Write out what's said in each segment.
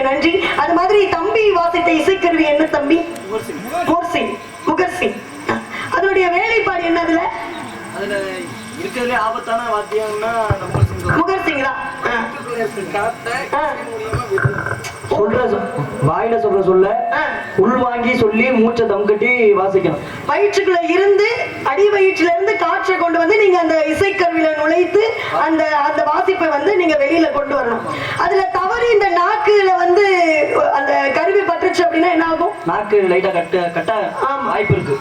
நன்றி. அது மாதிரி தம்பி வாசித்த இசைக்கருவி என்ன தம்பி? அதனுடைய வேலைப்பாடு என்ன? அதுல இருக்கிறதுல ஆபத்தான வாத்தியம்னா முகர் சிங் தான். வாயில சொல்ல உள்வாங்கி சொல்லி மூச்சை தம் கட்டி வாசிக்கணும். வயிற்றுக்குள்ள இருந்து அடி வயிற்றுல இருந்து காற்றை கொண்டு வந்து நீங்க அந்த இசைக்கருவியில நுழைத்து அந்த அந்த வாசிப்பை வந்து நீங்க வெளியில கொண்டு வரணும். அதுல தவறி இந்த நாக்குல வந்து அந்த கருவி பட்டுச்சு அப்படின்னா என்ன ஆகும்? நாக்கு லைட்டா கட்ட வாய்ப்பு இருக்கு.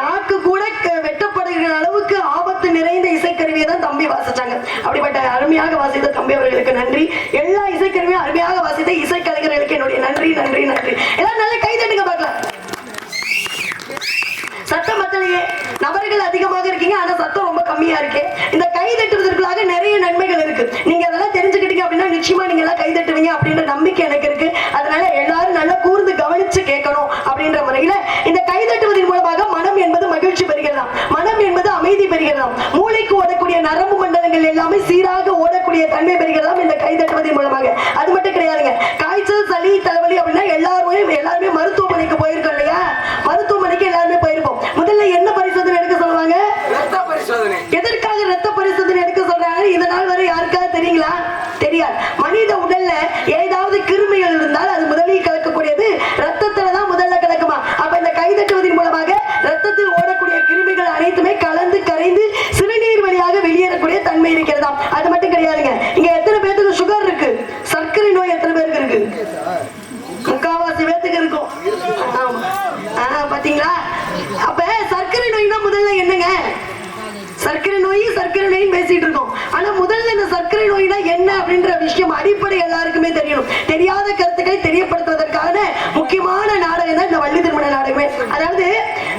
நாக்கு கூட வெட்டப்படுகிற அளவுக்கு ஆபத்து நிறைந்த இசைக்கருவியை தான் தம்பி வாசிச்சாங்க. அப்படிப்பட்ட அருமையாக வாசித்த தம்பி அவர்களுக்கு நன்றி. எல்லா இசைக்கருவியும் அருமையாக வாசித்த இசைக்கலைஞர்களுக்கு என்னுடைய நன்றி நன்றி நன்றி. எல்லாம் நல்ல கைதட்டுங்க பார்க்கலாம். சத்தம் மத்தலையே, நபர்கள் அதிகமாக இருக்கீங்க, ஆனா சத்தம் ரொம்ப கம்மியா இருக்கு. இந்த கை தட்டுவதற்குள்ளாக நிறைய நன்மைகள் இருக்கு. நீங்க அதெல்லாம் தெரிஞ்சுக்கிட்டீங்க அப்படின்னா நிச்சயமா நீங்க எல்லாம் கை தட்டுவீங்க அப்படின்ற நம்பிக்கை எனக்கு இருக்கு. அதனால எல்லாரும் நல்லா கூர்ந்து கவனிச்சு கேட்கணும் அப்படின்ற முறையில இந்த கை தட்டுவதன் மூலமாக மனம் என்பது மகிழ்ச்சி பெறுகிறதாம், மனம் என்பது அமைதி பெறுகிறதாம், மூளைக்கு ஓடக்கூடிய நரம்பு மண்டலங்கள் எல்லாமே சீராக ஓடக்கூடிய தன்மை பெறுகிறதாம் இந்த கை தட்டுவதன் மூலமாக. அது மட்டும் கிடையாதுங்க, காய்ச்சல் சளி தலைவலி அப்படின்னா எல்லாருமே மருத்துவமனைக்கு போயிருக்கோம் இல்லையா? மருத்துவமனைக்கு எல்லாருமே போயிருப்போம். முதல்ல என்ன பரிசோதனை எடுக்க சொல்லுவாங்க? ரத்த பரிசோதனை. எதற்காக ரத்த பரிசோதனை எடுக்க சொல்றாங்க? இதனால் வரை யாருக்காவது தெரியுங்களா? தெரியாது. மனித உடல்ல ஏதாவது கிருமிகள் இருந்தால் அது முதலில் கலக்கக்கூடியது ரத்தத்துல தான் முதல்ல கலக்குமா. அப்ப இந்த கை தட்டுவதன் மூலமாக ரத்தத்தில் ஓடக்கூடிய கிருமிகள் அனைத்துமே கலந்து கரைந்து சிறுநீர் வழியாக வெளியேறக்கூடிய தன்மை இருக்கிறதாம். அது மட்டும் கிடையாதுங்க, இங்க எத்தனை பேருக்கு சுகர் இருக்கு? சர்க்கரை நோய் எத்தனை பேருக்கு இருக்கு? முக்காவாசி பேத்துக்கு இருக்கும். பாத்தீங்களா? அப்ப சர்க்கரை நோய்னா முதல்ல என்னங்க? சர்க்கரை நோய் பேசிட்டு இருக்கோம். ஆனா முதல்ல இந்த சர்க்கரை நோய்னா என்ன அப்படின்ற விஷயம் அடிப்படை எல்லாருக்குமே தெரியணும். தெரியாத கருத்துக்களை தெரியப்படுத்துவதற்கான முக்கியமான நாடகம் தான் இந்த வள்ளி திருமண நாடகமே. அதாவது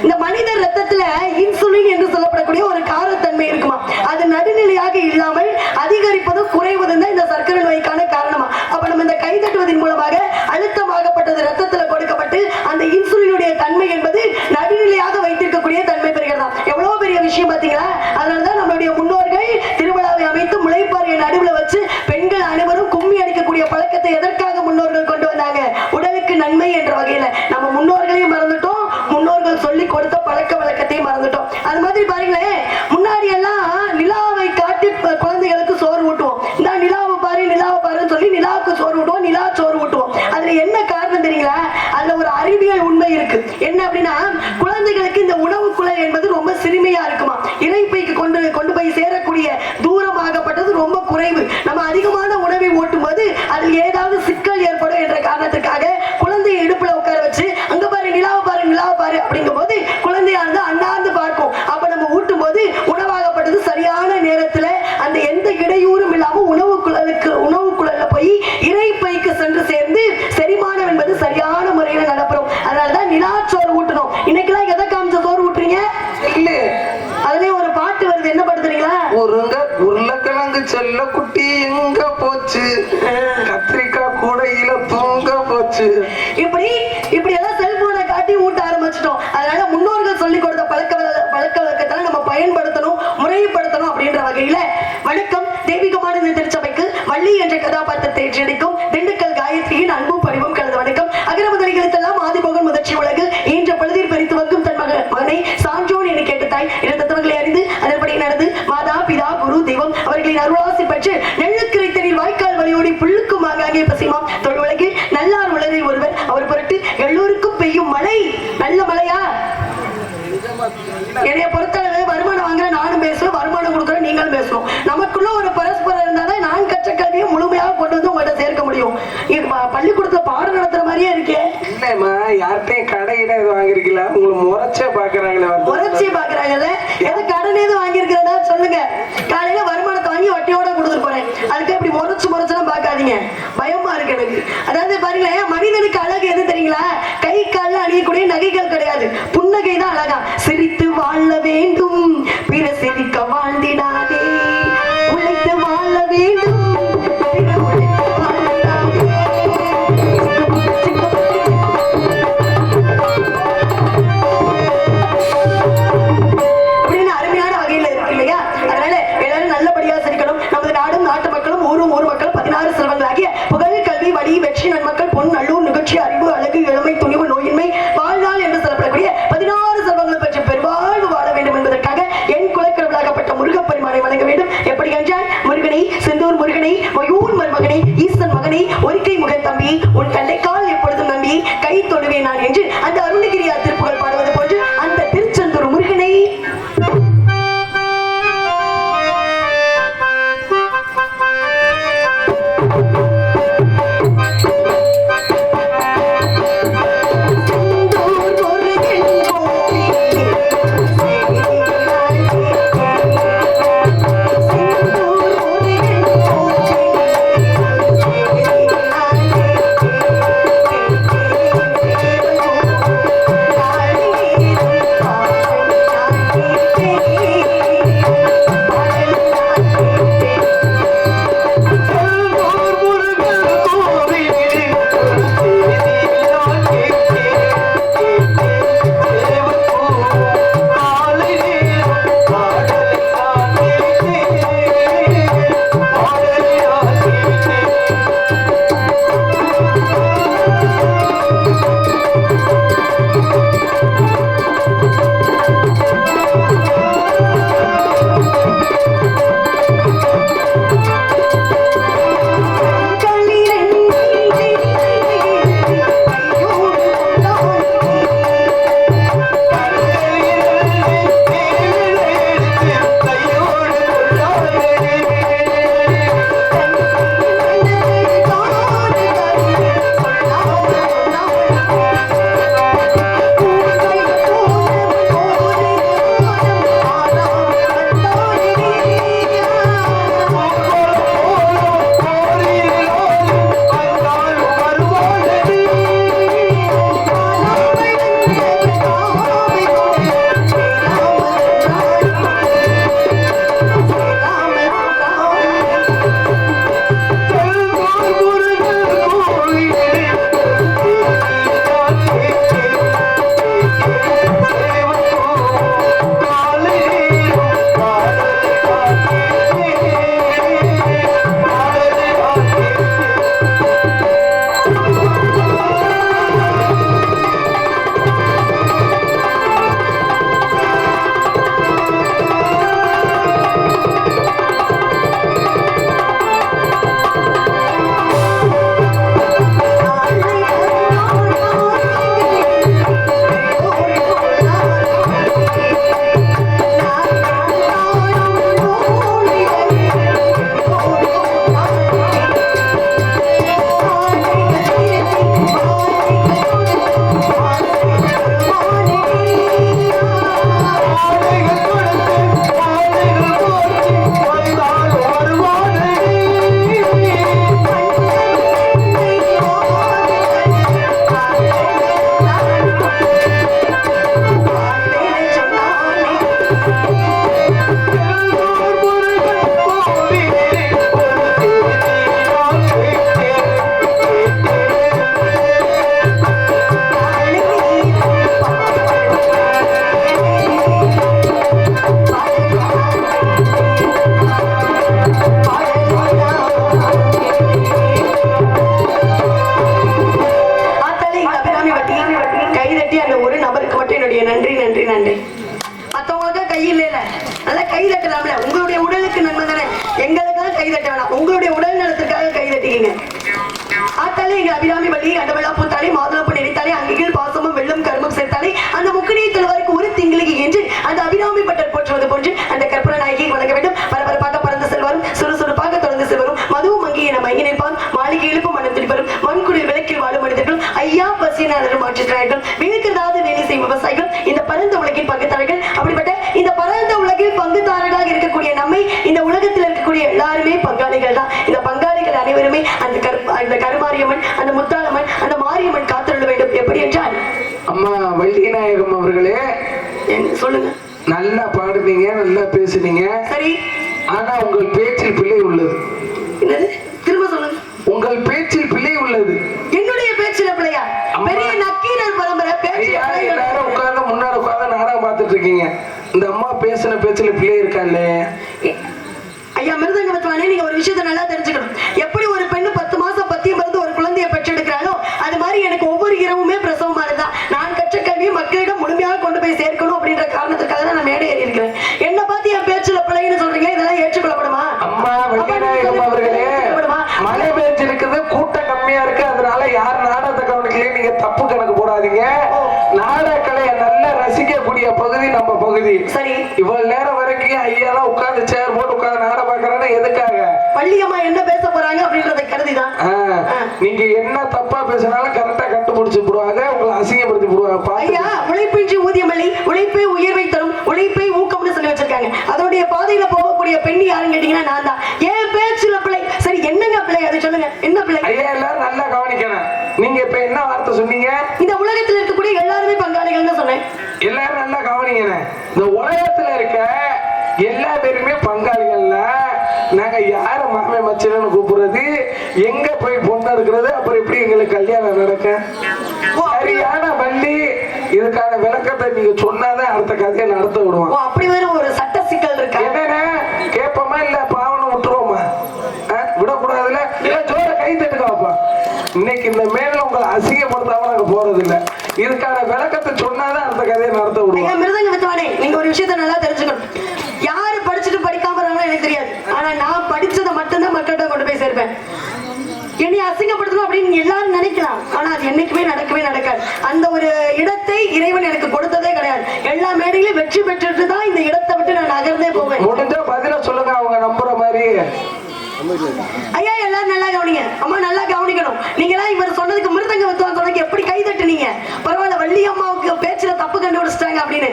இந்த மனித ரத்தத்துல இன்சுலின் என்று சொல்லப்படக்கூடிய ஒரு காரத்தன்மை இருக்குமா, அது நடுநிலையாக இல்லாமல் அதிகரிப்பதும் குறைவதும் தான் இந்த சர்க்கரை நோய்க்கான காரணமா. அப்ப நம்ம இந்த கை தட்டுவதன் மூலமாக அழுத்தமாகப்பட்டது ரத்தத்துல கொடுக்கப்பட்டு அந்த இன்சுலினுடைய தன்மை என்பது நடுநிலையாக வைத்திருக்கக்கூடிய தன்மை பெறுகிறதா. எவ்வளவு பெரிய விஷயம் பாத்தீங்களா? அதனாலதான் நம்மளுடைய முன்னோர்கள் திருவிழாவை அமைத்து முளைப்பாறையை நடுவில் வச்சு பெண்கள் அனைவரும் கும்மி அடிக்கக்கூடிய பழக்கத்தை எதற்காக முன்னோர்கள் கொண்டு வந்தாங்க? உடலுக்கு நன்மை என்ற வகையில. நம்ம முன்னோர்களையும் மறந்துட்டோம், முன்னோர்கள் சொல்லி கொடுத்த பழக்க வழக்கத்தையும் மறந்துட்டோம். அது மாதிரி பாருங்களேன், முன்னாடி எல்லாம் நிலாவை காட்டி குழந்தைகளுக்கு சோறு ஊட்டுவோம். இந்த நிலாவை பாருன்னு சொல்லி நிலாவுக்கு சோறு ஊட்டுவோம், நிலா சோறு ஊட்டுவோம். அதுல என்ன காரணம் தெரியுங்களா? அதுல ஒரு அறிவியல் உண்மை இருக்கு. என்ன அப்படின்னா, குழந்தைகளுக்கு இந்த உணவு குழல் என்பது ரொம்ப சிறுமையா இருக்குமா. இறைப்பைக்கு கொண்டு போய் சேரக்கூடிய தூரமாகப்பட்டது ரொம்ப குறைவு. நம்ம அதிகமான உணவை ஓட்டும் போது அதில் ஏதாவது சிக்கல் ஏற்படும் என்ற காரணத்துக்காக குழந்தையை இடுப்புல உட்கார வச்சு அங்க பாரு நிலாவை பாரு அப்படிங்கும் போது குழந்தையானது அண்ணாந்து பார்க்கும். அப்ப நம்ம ஊட்டும் போது உணவாகப்பட்டது சரியான நேரத்துல அந்த எந்த இடையூறும் இல்லாம உணவு குழல்ல போய் இறைப்பைக்கு சென்று சேர்ந்து செரிமானம் என்பது சரியான முறையில நடப்படும். அதனாலதான் நிலாச்சோறு ஊட்டணும். இன்னைக்கெல்லாம் எதை காமிச்ச சோறு ஊட்டுறீங்க? அதுலயே ஒரு பாட்டு வருது, என்ன பாட்டு தெரியுங்களா? உருளைக்கிழங்கு செல்ல குட்டி எங்க போச்சு, கத்திரிக்காய் கூடையில தூங்க போச்சு. இப்படி எல்லாம் செல்போனை காட்டி ஊட்ட ஆரம்பிச்சிட்டோம். அதனால முன்னோர்கள் சொல்லிக் கொடுத்த பழக்க வழக்கத்தை நம்ம பயன்படுத்தணும், முறைப்படுத்தணும் அப்படின்ற வகையில வணக்கம். தெய்வீகமான இந்த திருச்சபைக்கு வள்ளி என்ற கதாபாத்திரத்தை ஏற்றியடிக்கும் திண்டுக்கல் காயத்ரியின் அன்பும் பணிவும் கலந்த வணக்கம். அகர முதலிகளுக்கெல்லாம் ஆதிபோகன் முதற்சி உலகு ஈன்ற பொழுதில் பறித்து வைக்கும் தன் மகனை சான்றோன் என கேட்ட தாய் என்ற தத்துவங்களை அறிந்து அதன்படி நடந்து மாதா பிதா குரு தெய்வம் அவர்களின் அருளாசி பெற்று நெல்லுக்கிரைத்தனில் வாய்க்கால் வழியோடி புல்லுக்கும் ஆகாகிய பசிமாம் தொழுவலகில் நல்லார் உலகில் ஒருவர் அவர் பொருட்டு எல்லோருக்கும் பெய்யும் மழை. நல்ல மழையா? என்னைய பொறுத்தளவு வருமானம் வாங்குற நானும் பேசுவேன், வருமானம் கொடுக்குற நீங்களும் பேசணும். நமக்குள்ள ஒரு பரஸ்பரம் இருந்தாதான் நான் கற்ற கல்வியை முழுமையாக கொண்டு வந்து உங்கள்கிட்ட சேர்க்க முடியும். பள்ளிக்கூடத்துல பாடம் நடத்துற மாதிரியே இருக்கே. இல்லம்மா, யார்கிட்டையும் கடையில வாங்கிருக்கீங்களா? உங்களை முறைச்சே பாக்குறாங்களே. முறைச்சே பாக்குறாங்கல்ல? எது கடன் எது வாங்கியிருக்கிறதா சொல்லுங்க. காலையில வருமானத்தை வாங்கி வட்டியோட கொடுத்துட்டு போறேன். அதுக்கு இப்படி முறைச்செல்லாம் பாக்காதீங்க, பயமா இருக்கு எனக்கு. அதாவது பாருங்களேன், மனிதனுக்கு அழகு எது தெரியுங்களா? கை காலில் அணியக்கூடிய நகைகள் கிடையாது, புன்னகை தான் அழகா. சிரித்து வாழ வேண்டும், பிற சிரிக்க வாழ்ந்திடாதே, உழைத்து வாழ வேண்டும். தட்டலாம்ல, உங்களுடைய உடலுக்கு நன்மை தானே. எங்களுக்காக கை தட்ட வேணாம், உங்களுடைய உடல் நலத்திற்காக கை தட்டிக்கீங்க. ஆத்தாலே எங்க அபிராமி வள்ளி அண்டவளா பூத்தாலே மாதுளப்பு நினைத்தாலே அங்கிகள் பாசமும் வெள்ளம் கருமும் சேர்த்தாலே அந்த முக்கணியை தலைவருக்கு ஒரு திங்களுக்கு என்று அந்த அபிராமி பட்டர் போற்றுவது போன்று அந்த கற்பனை நாயகியை வணங்க வேண்டும். பரபரப்பாக பறந்து செல்வாரும் சுறுசுறுப்பாக தொடர்ந்து செல்வரும் மதுவும் மங்கி என மங்கி நிற்பான் மாளிகை எழுப்பு மனம் திருப்பரும் மண்குடில் விளக்கில் வாழும் மனிதர்கள் ஐயா பசியினாளரும் மாற்றுகிறார்கள் விழுக்கிறதாவது வேலை செய்யும் விவசாயிகள் இந்த பரந்த உலகில் பங்குதாரர்கள். அப்படிப்பட்ட இந்த பரந்த உலகில் பங்குதாரர்களாக இருக்கக்கூடிய நம்மை இந்த உலகத்தில் இருக்கக்கூடிய எல்லாருமே பங்காளிகள் தான். இந்த பங்காளிகள் அனைவருமே அந்த கருமாரியம்மன் அந்த முத்தாளம்மன் அந்த மாரியம்மன் காத்திருக்க வேண்டும். எப்படி என்றால் அம்மா வள்ளிநாயகம் அவர்களே சொல்லுங்க. நல்லா பாடுனீங்க, நல்லா பேசுனீங்க. சரி, ஆனா உங்கள் பேச்சில் பிழை உள்ளது. என்னது? திரும்ப சொல்லுங்க. உங்கள் பேச்சில் பிழை உள்ளது. என்னுடைய பேச்சில பிழையா? பெரிய நக்கீரர் பரம்பரை பேச்சு. எல்லாரும் உட்கார்ந்து முன்னாடி உட்கார்ந்து நாடகம் பார்த்துட்டு இருக்கீங்க. இந்த அம்மா பேசின பேச்சில பிழை இருக்கால்ல? ஐயா மிருதங்க பத்துவானே, நீங்க ஒரு விஷயத்தை நல்லா தெரிஞ்சுக்கணும். எப்படி ஒரு பெண்ணு 10 மாசம் பத்தியம் இருந்து ஒரு குழந்தையை பெற்றெடுக்கிறாளோ அது மாதிரி எனக்கு ஒவ்வொரு இரவுமே பிரசவமானதுதான். நான் கற்ற கல்வியை மக்களிடம் முழுமையாக கொண்டு போய் சேர்க்கணும் அப்படின்ற காரணத்துக்காக தான் நான் மேடை ஏறி இருக்கிறேன். என்ன பார்த்து என் பேச்சுல பிழைன்னு சொல்றீங்க, இதெல்லாம் ஏற்றுக்கொள்ளப்படுமா? அம்மா வள்ளிநாயகம் அவர்களே, மழை பெஞ்சிருக்குது, கூட்டம் கம்மியா இருக்கு, அதனால யார் நாடகத்தை கவனிக்கலையே நீங்க தப்பு கணக்கு போடாதீங்க. நாடக கலையை நல்லா ரசிக்கக்கூடிய பகுதி நம்ம பகுதி. சரி, இவ்வளவு நேரம் வரைக்கும் ஐயாலாம் உட்கார்ந்து சேர் போட்டு உட்கார்ந்து நாடகம் பாக்குறாங்க. எதுக்காக? வள்ளியம்மா என்ன பேச போறாங்க அப்படின்றத கருதிதான். நீங்க என்ன தப்பா பேசினாலும் கரெக்டா கண்டுபிடிச்சு போடுவாங்க, உங்களை அசிங்கப்படுத்தி போடுவாங்க. ஐயா, உழைப்பின்றி ஊதியமில்லை, உழைப்பை உயர்வை தரும், உழைப்பை ஊக்கம்னு சொல்லி வச்சிருக்காங்க. அதனுடைய பாதையில போகக்கூடிய பெண் யாருன்னு கேட்டீங்கன்னா நான் தான். ஏன் பேச்சுல பிள்ளை? சரி, என்னங்க பிள்ளை அது சொல்லுங்க, என்ன பிள்ளை? ஐயா எல்லாரும் நல்லா கவனிக்கணும். நீங்க இப்ப என்ன வார்த்தை சொன்னீங்க? இந்த உலகத்துல இருக்கக்கூடிய எல்லாருமே பங்காளிகள் சொன்னேன். எல்லாரும் நல்லா கவனிங்க. இந்த உலகத்துல இருக்க எல்லா பேருமே பங்காளிகள்ல நாங்க யார மாமே மச்சன்னு கூப்பிடுறது, எங்க போய் பொண்ணு இருக்கிறது, அப்புறம் எப்படி எங்களுக்கு கல்யாணம் நடக்க? சரியான வள்ளி, இதுக்கான விளக்கத்தை நீங்க சொன்னாதான் அடுத்த கதையை நடத்த விடுவோம். அப்படி வேற ஒரு சட்ட சிக்கல் இருக்கு. என்னன்னா கேட்போமா இல்ல பாவனை விட்டுருவோமா? விடக்கூடாதுல. ஜோர கை தட்டுக்காப்பா. இன்னைக்கு இந்த மேல உங்களை அசிங்கப்படுத்தாம நாங்க போறது இல்ல. இதுக்கான விளக்கத்தை சொன்னாதான் அடுத்த கதையை நடத்த விடுவோம். மிருதங்க வித்துவானே, நீங்க ஒரு விஷயத்த நல்லா தெரிஞ்சுக்கணும். யாரு படிச்சுட்டு படிக்காம எனக்கு தெரியாது, ஆனா நான் படிச்சதை மட்டும்தான் மக்கள்கிட்ட கொண்டு போய் சேர்ப்பேன். என்னை அசிங்கப்படுத்தணும் அப்படின்னு எல்லாரும் நினைக்கலாம், ஆனா அது என்னைக்குமே நடக்காது. அந்த ஒரு இடத்தை இறைவன் எனக்கு கொடுத்ததே கிடையாது. எல்லா மேடையிலும் வெற்றி பெற்றுட்டு தான் இந்த இடத்தை விட்டு நான் நகர்ந்தே போவேன். முடிஞ்சா பதில சொல்லுங்க, அவங்க நம்புற மாதிரி. ஐயா எல்லாரும் நல்லா கவனிங்க. அம்மா நல்லா கவனிக்கணும். நீங்க எல்லாம் இவர் சொன்னதுக்கு மிருதங்க வித்துவான் சொன்னதுக்கு எப்படி கை தட்டுனீங்க? பரவாயில்ல, வள்ளி அம்மாவுக்கு பேச்சுல தப்பு கண்டுபிடிச்சிட்டாங்க அப்படின்னு.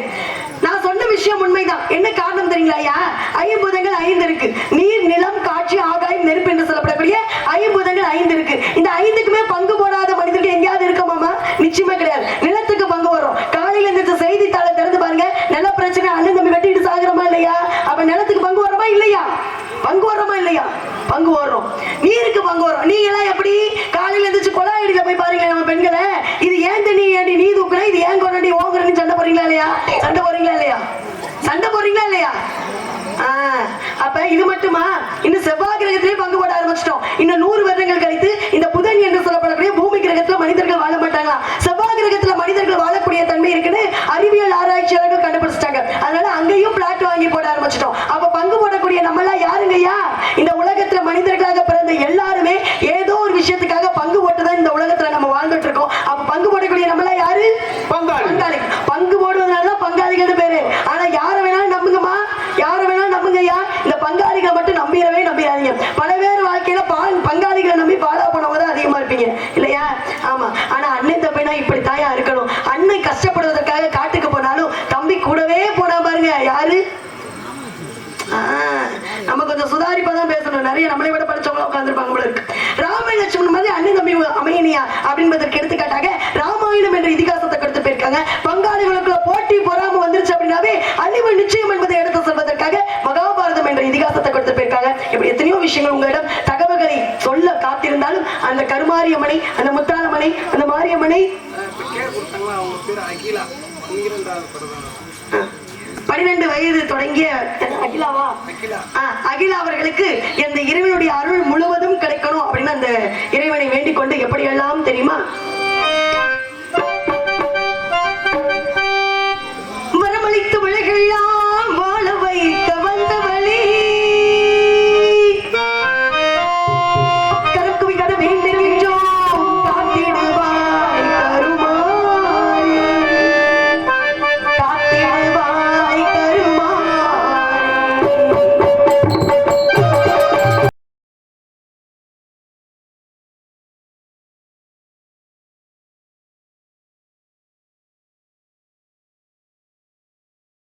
நான் சொன்ன விஷயம் உண்மைதான். என்ன காரணம் தெரியுங்களா ஐயா? ஐம்பூதங்கள் 5 இருக்கு. நீர், நிலம், காட்சி, ஆகாயம், நெருப்பு என்று சொல்லப்படக்கூடிய ஐம்பூதங்கள் 5 இருக்கு. இந்த 5க்குமே பங்கு போடாத மனிதர்கள் எங்கேயாவது இருக்கமாமா? நிச்சயமா கிடையாது. நிலத்துக்கு பங்கு வரும். காலையில இந்த செய்தித்தாளை திறந்து பாருங்க, நில பிரச்சனை, அண்ணன் தம்பி வெட்டிட்டு சாகுறமா இல்லையா? அப்ப நிலத்துக்கு பங்கு வரோமா இல்லையா? பங்கு வரோமா இல்லையா? பங்கு வரும். நீருக்கு பங்கு வரும். நீங்க எல்லாம் எப்படி காலையில எழுந்திரிச்சு கொலாயடியில போய் பாருங்க நம்ம பெண்களை, இது ஏன் தண்ணி ஏண்டி நீ தூக்குற, இது ஏன் கொண்டாடி ஓங்குறன்னு சண்டை போறீங்களா இல்லையா? சண்டை போறீங்களா இல்லையா? அப்ப இது மட்டுமா? இன்னும் செவ்வாய் கிரகத்திலே பங்கு போட ஆரம்பிச்சிட்டோம். இன்னும் 100 வருடங்கள் கழித்து இந்த புதன் என்று சொல்லப்படக்கூடிய பூமி கிரகத்துல மனிதர்கள் வாழ மாட்டாங்களா? செவ்வாய் கிரகத்துல மனிதர்கள் வாழக்கூடிய தன்மை இருக்குன்னு அறிவியல் ஆராய்ச்சியாளர்கள் கண்டுபிடிச்சிட்டாங்க. அதனால அங்கேயும் பிளாட் வாங்கி போட ஆரம்பிச்சிட்டோம். அப்ப பங்கு போடக்கூடிய நம்ம எல்லாம் யாருங்கய்யா? இந்த உலகத்துல மனிதர்களாக பிறந்த எல்லாருமே ஏதோ ஒரு விஷயத்துக்காக பங்கு போட்டுதான் இந்த உலகத்துல நம்ம வாழ்ந்துட்டு இருக்கோம். அப்ப பங்கு போடக்கூடிய நம்ம எல்லாம் யாரு? பங்காளி. பங்கு போடுவதனாலதான் பங்காளிகள் பேரு. ஆனா யார வேணாலும் நம்புங்கம்மா, யார வேணாலும் நம்புங்கய்யா. இந்த பங்காளிகளை மட்டும் நம்பிடாதீங்க. பல பேர் வாழ்க்கையில பங்காளிகளை நம்பி பாலா போனவங்க தான் அதிகமா இருப்பீங்க இல்லையா? ஆமா. ஆனா அண்ணன் தம்பினா இப்படி தாயா இருக்கணும். அண்ணன் கஷ்டப்படுவதற்காக காட்டுக்கு போனாலும் தம்பி கூடவே போனா பாருங்க. யாரு? நம்ம கொஞ்சம் சுதாரிப்பாதான் பேசணும். நிறைய நம்மளை விட படிச்சவங்க உட்கார்ந்துருப்பாங்க போல இருக்கு. ராம லட்சுமணன் மாதிரி அண்ணன் தம்பி அமையனியா அப்படின்றதற்கு எடுத்துக்காட்டாக ராமாயணம் என்ற இதிகாசத்தை கொடுத்து போயிருக்காங்க. பங்காளிகளுக்குள்ள போட்டி பொறாம வந்துருச்சு அப்படின்னாவே அழிவு நிச்சயம் என்பதை எடுத்து சொல்வதற்காக மகாபாரதம் என்ற இதிகாசத்தை கொடுத்து போயிருக்காங்க. இப்படி எத்தனையோ விஷயங்கள் உங்களிடம் தகவல்களை சொல்ல காத்திருந்தாலும் அந்த கருமாரியம்மனை, அந்த முத்தாளம்மனை, அந்த மாரியம்மனை 12 வயது தொடங்கிய அகிலா அவர்களுக்கு இந்த இறைவனுடைய அருள் முழுவதும் கிடைக்கணும் அப்படின்னு அந்த இறைவனை வேண்டிக் கொண்டு எப்படி எல்லாம் தெரியுமா?